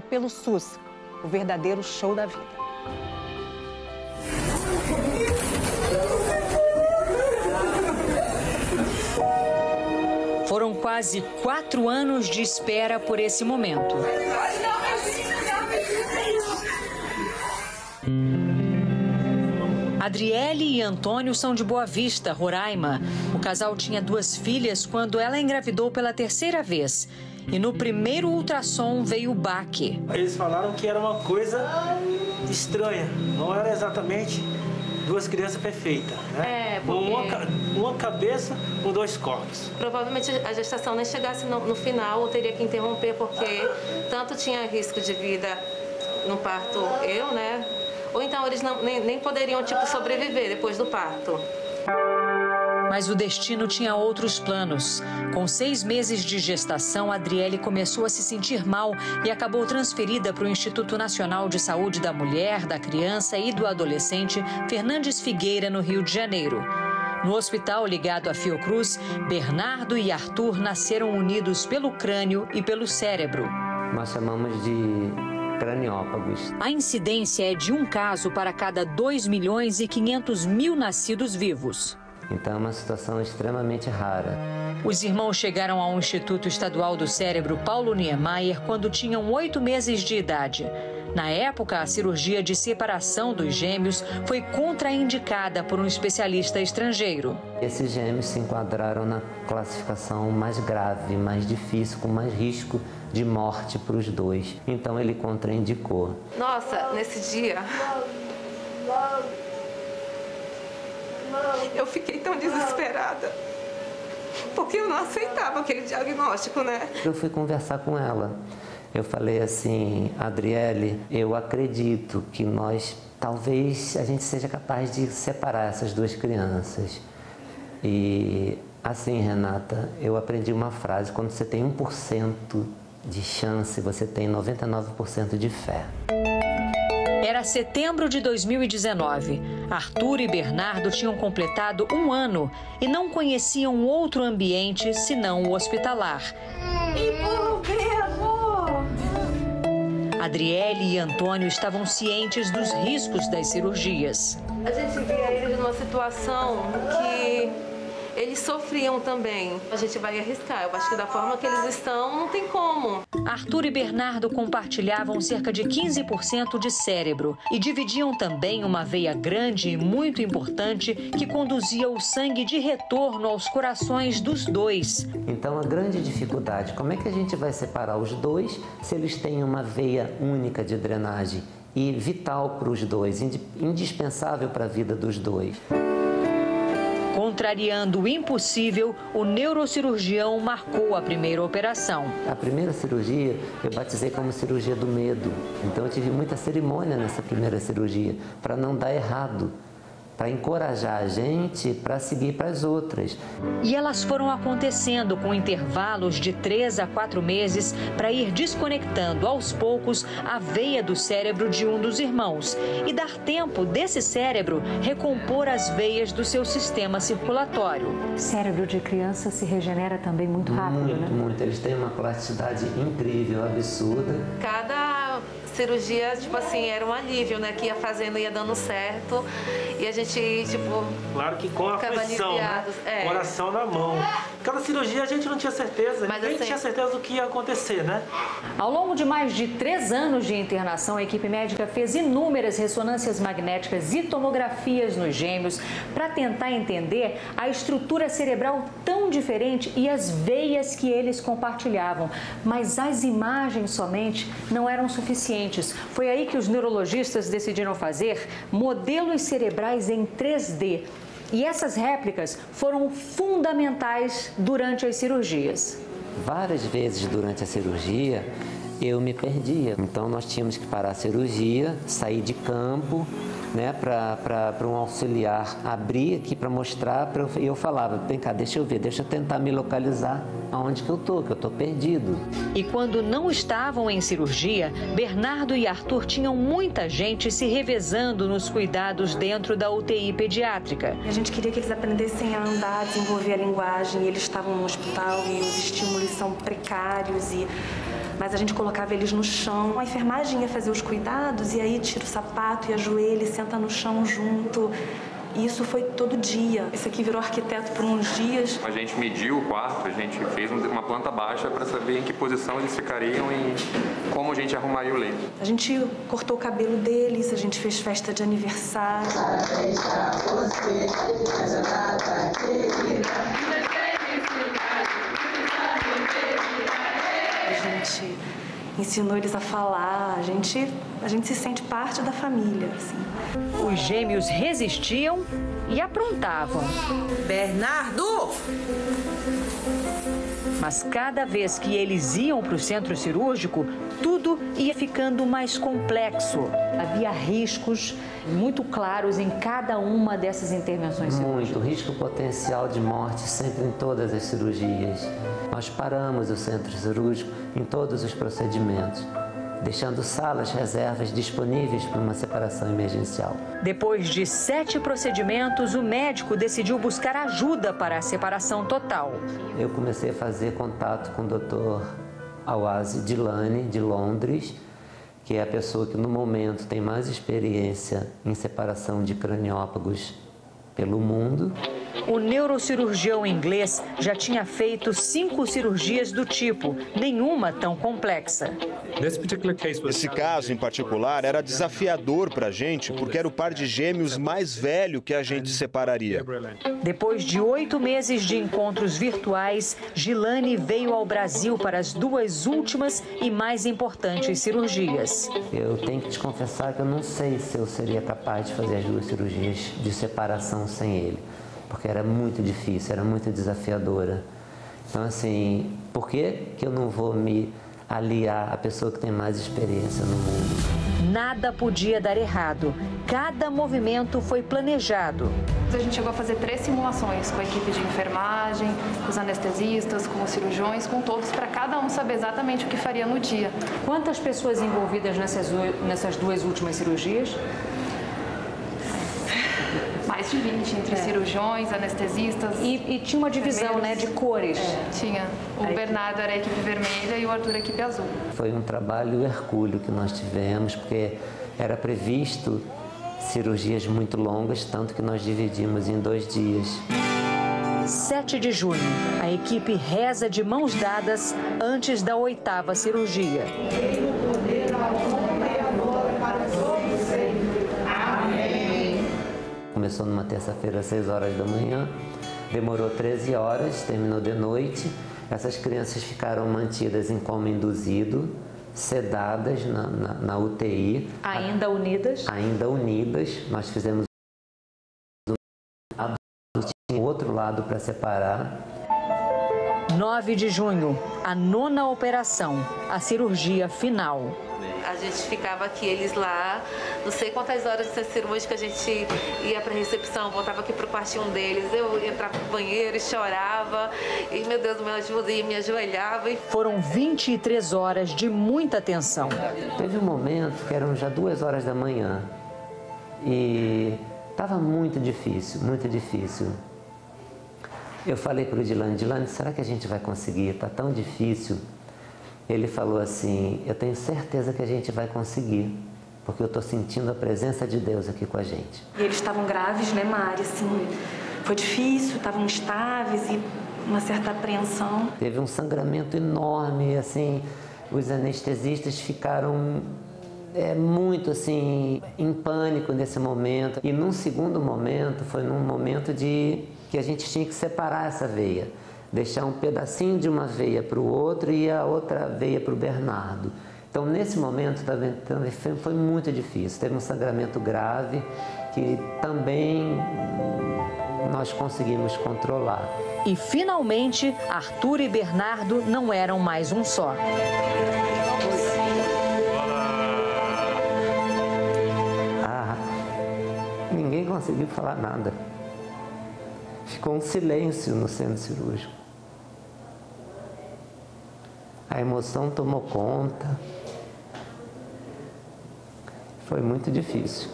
Pelo SUS, o verdadeiro show da vida. Foram quase 4 anos de espera por esse momento. Adriele e Antônio são de Boa Vista, Roraima. O casal tinha 2 filhas quando ela engravidou pela 3ª vez. E no primeiro ultrassom veio o baque. Eles falaram que era uma coisa estranha, não era exatamente 2 crianças perfeitas, né? Porque... uma cabeça com 2 corpos. Provavelmente a gestação nem chegasse no final, ou teria que interromper, porque tanto tinha risco de vida no parto né? Ou então eles nem poderiam, sobreviver depois do parto. Mas o destino tinha outros planos. Com 6 meses de gestação, Adriele começou a se sentir mal e acabou transferida para o Instituto Nacional de Saúde da Mulher, da Criança e do Adolescente Fernandes Figueira, no Rio de Janeiro. No hospital ligado à Fiocruz, Bernardo e Arthur nasceram unidos pelo crânio e pelo cérebro. Nós chamamos de craniópagos. A incidência é de 1 caso para cada 2.500.000 nascidos vivos. Então é uma situação extremamente rara. Os irmãos chegaram ao Instituto Estadual do Cérebro Paulo Niemeyer quando tinham 8 meses de idade. Na época, a cirurgia de separação dos gêmeos foi contraindicada por um especialista estrangeiro. Esses gêmeos se enquadraram na classificação mais grave, mais difícil, com mais risco de morte para os 2. Então ele contraindicou. Nossa, nesse dia... eu fiquei tão desesperada, porque eu não aceitava aquele diagnóstico, né? Eu fui conversar com ela. Eu falei assim, Adriele, eu acredito que talvez a gente seja capaz de separar essas 2 crianças. E assim, Renata, eu aprendi uma frase, quando você tem 1% de chance, você tem 99% de fé. Era setembro de 2019. Arthur e Bernardo tinham completado 1 ano e não conheciam outro ambiente senão o hospitalar. Adriele e Antônio estavam cientes dos riscos das cirurgias. A gente via eles numa situação que eles sofriam também. A gente vai arriscar. Eu acho que da forma que eles estão, não tem como. Arthur e Bernardo compartilhavam cerca de 15% de cérebro e dividiam também uma veia grande e muito importante que conduzia o sangue de retorno aos corações dos 2. Então, a grande dificuldade, como é que a gente vai separar os 2 se eles têm uma veia única de drenagem e vital para os 2, indispensável para a vida dos 2? Contrariando o impossível, o neurocirurgião marcou a primeira operação. A primeira cirurgia eu batizei como cirurgia do medo. Então eu tive muita cerimônia nessa primeira cirurgia, para não dar errado, para encorajar a gente para seguir para as outras. E elas foram acontecendo com intervalos de 3 a 4 meses para ir desconectando aos poucos a veia do cérebro de um dos irmãos e dar tempo desse cérebro recompor as veias do seu sistema circulatório. O cérebro de criança se regenera também muito rápido, né? Muito. Eles têm uma plasticidade incrível, absurda. Cada cirurgia, era um alívio, né? Que ia fazendo, ia dando certo. E a gente, claro que com a aflição, né? Coração na mão. Cada cirurgia a gente não tinha certeza, ninguém tinha certeza do que ia acontecer, né? Ao longo de mais de 3 anos de internação, a equipe médica fez inúmeras ressonâncias magnéticas e tomografias nos gêmeos para tentar entender a estrutura cerebral tão diferente e as veias que eles compartilhavam. Mas as imagens somente não eram suficientes. Foi aí que os neurologistas decidiram fazer modelos cerebrais em 3D. E essas réplicas foram fundamentais durante as cirurgias. Várias vezes durante a cirurgia eu me perdia. Então nós tínhamos que parar a cirurgia, sair de campo, né, para um auxiliar abrir aqui para mostrar, e eu falava, vem cá, deixa eu ver, deixa eu tentar me localizar aonde que eu tô perdido. E quando não estavam em cirurgia, Bernardo e Arthur tinham muita gente se revezando nos cuidados dentro da UTI pediátrica. A gente queria que eles aprendessem a andar, desenvolver a linguagem, e eles estavam no hospital e os estímulos são precários e mas a gente colocava eles no chão. A enfermagem ia fazer os cuidados e aí tira o sapato e ajoelha e senta no chão junto. E isso foi todo dia. Esse aqui virou arquiteto por uns dias. A gente mediu o quarto, a gente fez uma planta baixa para saber em que posição eles ficariam e como a gente arrumaria o leito. A gente cortou o cabelo deles, a gente fez festa de aniversário. A gente ensinou eles a falar, a gente se sente parte da família, assim. Os gêmeos resistiam e aprontavam. Bernardo! Mas cada vez que eles iam para o centro cirúrgico, tudo ia ficando mais complexo. Havia riscos muito claros em cada uma dessas intervenções cirúrgicas. Muito, risco potencial de morte sempre em todas as cirurgias. Nós paramos o centro cirúrgico em todos os procedimentos, deixando salas reservas disponíveis para uma separação emergencial. Depois de 7 procedimentos, o médico decidiu buscar ajuda para a separação total. Eu comecei a fazer contato com o Dr. Awase Dilani, de Londres, que é a pessoa que no momento tem mais experiência em separação de craniópagos pelo mundo. O neurocirurgião inglês já tinha feito 5 cirurgias do tipo, nenhuma tão complexa. Esse caso em particular era desafiador para a gente, porque era o par de gêmeos mais velho que a gente separaria. Depois de 8 meses de encontros virtuais, Gilane veio ao Brasil para as 2 últimas e mais importantes cirurgias. Eu tenho que te confessar que eu não sei se eu seria capaz de fazer as 2 cirurgias de separação sem ele, porque era muito difícil, era muito desafiadora. Então, assim, por que eu não vou me aliar à pessoa que tem mais experiência no mundo? Nada podia dar errado. Cada movimento foi planejado. A gente chegou a fazer 3 simulações com a equipe de enfermagem, com os anestesistas, com os cirurgiões, com todos, para cada um saber exatamente o que faria no dia. Quantas pessoas envolvidas nessas 2 últimas cirurgias? Mais de 20, entre cirurgiões, anestesistas. E tinha uma divisão, né, de cores. Tinha. O Bernardo era a equipe vermelha e o Arthur a equipe azul. Foi um trabalho hercúleo que nós tivemos, porque era previsto cirurgias muito longas, tanto que nós dividimos em 2 dias. 7 de junho, a equipe reza de mãos dadas antes da 8ª cirurgia. Começou numa terça-feira às 6 horas da manhã, demorou 13 horas, terminou de noite. Essas crianças ficaram mantidas em coma induzido, sedadas na UTI. Ainda unidas? Ainda unidas. Nós fizemos um outro lado para separar. 9 de junho, a 9ª operação, a cirurgia final. A gente ficava aqui, eles lá, não sei quantas horas de cirúrgica, a gente ia para a recepção, voltava aqui para o quartinho deles, eu entrava no banheiro e chorava, e meu Deus, me ajuda, e me ajoelhava. Foram 23 horas de muita tensão. Teve um momento que eram já 2 horas da manhã e estava muito difícil, muito difícil. Eu falei para o Dilani, será que a gente vai conseguir? Está tão difícil. Ele falou assim, eu tenho certeza que a gente vai conseguir, porque eu estou sentindo a presença de Deus aqui com a gente. E eles estavam graves, né, Mari? Assim, foi difícil, estavam instáveis e uma certa apreensão. Teve um sangramento enorme, assim, os anestesistas ficaram muito, assim, em pânico nesse momento. E num segundo momento, foi num momento que a gente tinha que separar essa veia. Deixar um pedacinho de uma veia para o outro e a outra veia para o Bernardo. Então, nesse momento, também foi muito difícil. Teve um sangramento grave que também nós conseguimos controlar. E, finalmente, Arthur e Bernardo não eram mais um só. Ninguém conseguiu falar nada. Ficou um silêncio no centro cirúrgico. A emoção tomou conta. Foi muito difícil,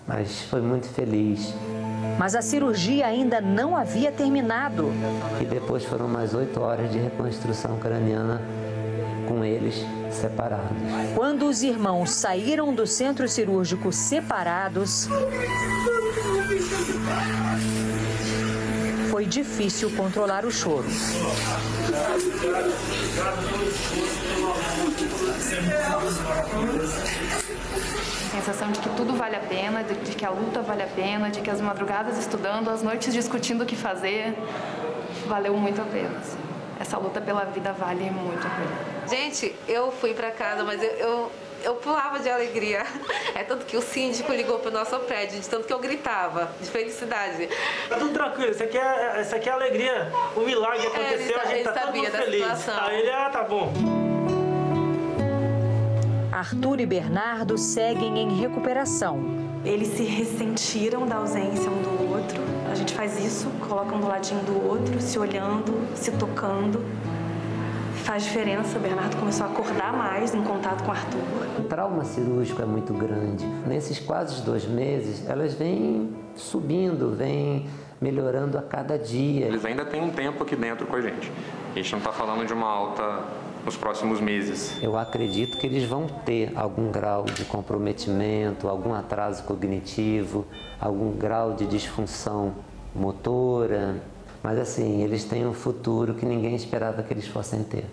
mas foi muito feliz. Mas a cirurgia ainda não havia terminado. E depois foram mais 8 horas de reconstrução craniana com eles separados. Quando os irmãos saíram do centro cirúrgico separados, foi difícil controlar o choro. Sensação de que tudo vale a pena, de que a luta vale a pena, de que as madrugadas estudando, as noites discutindo o que fazer, valeu muito a pena. Essa luta pela vida vale muito a pena. Gente, eu fui pra casa, mas eu pulava de alegria. É tanto que o síndico ligou pro nosso prédio, de tanto que eu gritava, de felicidade. Tá tudo tranquilo, isso aqui é alegria. O milagre aconteceu, a gente tá todo mundo feliz. Aí ele, tá bom. Arthur e Bernardo seguem em recuperação. Eles se ressentiram da ausência um do outro. A gente faz isso, coloca um do ladinho do outro, se olhando, se tocando. Faz diferença, o Bernardo começou a acordar mais em contato com o Arthur. O trauma cirúrgico é muito grande. Nesses quase 2 meses, elas vêm subindo, vêm melhorando a cada dia. Eles ainda têm um tempo aqui dentro com a gente. A gente não está falando de uma alta nos próximos meses. Eu acredito que eles vão ter algum grau de comprometimento, algum atraso cognitivo, algum grau de disfunção motora. Mas assim, eles têm um futuro que ninguém esperava que eles fossem ter.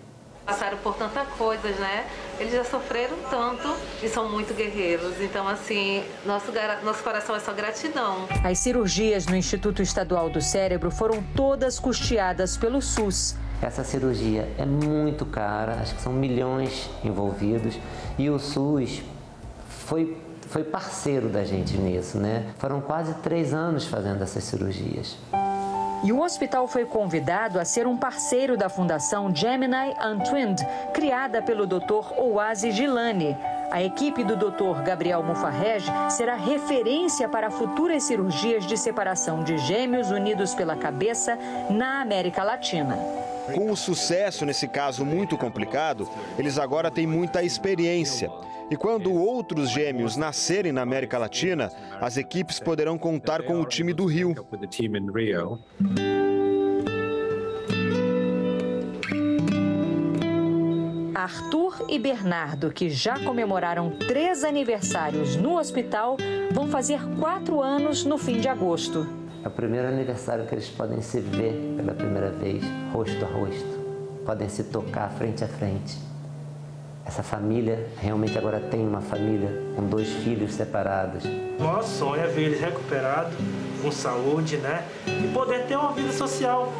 Passaram por tantas coisas, né? Eles já sofreram tanto e são muito guerreiros. Então, assim, nosso coração é só gratidão. As cirurgias no Instituto Estadual do Cérebro foram todas custeadas pelo SUS. Essa cirurgia é muito cara, acho que são milhões envolvidos. E o SUS foi parceiro da gente nisso, né? Foram quase 3 anos fazendo essas cirurgias. E o hospital foi convidado a ser um parceiro da Fundação Gemini Untwinned, criada pelo Dr. Oasi Gilani. A equipe do Dr. Gabriel Mufarrege será referência para futuras cirurgias de separação de gêmeos unidos pela cabeça na América Latina. Com o sucesso nesse caso muito complicado, eles agora têm muita experiência. E quando outros gêmeos nascerem na América Latina, as equipes poderão contar com o time do Rio. Arthur e Bernardo, que já comemoraram 3 aniversários no hospital, vão fazer 4 anos no fim de agosto. É o primeiro aniversário que eles podem se ver pela primeira vez, rosto a rosto. Podem se tocar frente a frente. Essa família realmente agora tem uma família com 2 filhos separados. Nosso sonho é ver eles recuperados, com saúde, né? E poder ter uma vida social,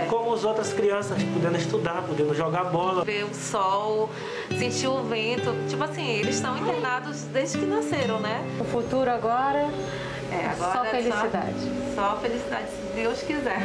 como as outras crianças, podendo estudar, podendo jogar bola. Ver o sol, sentir o vento. Tipo assim, eles estão internados desde que nasceram, né? O futuro agora agora só felicidade. Só felicidade, se Deus quiser.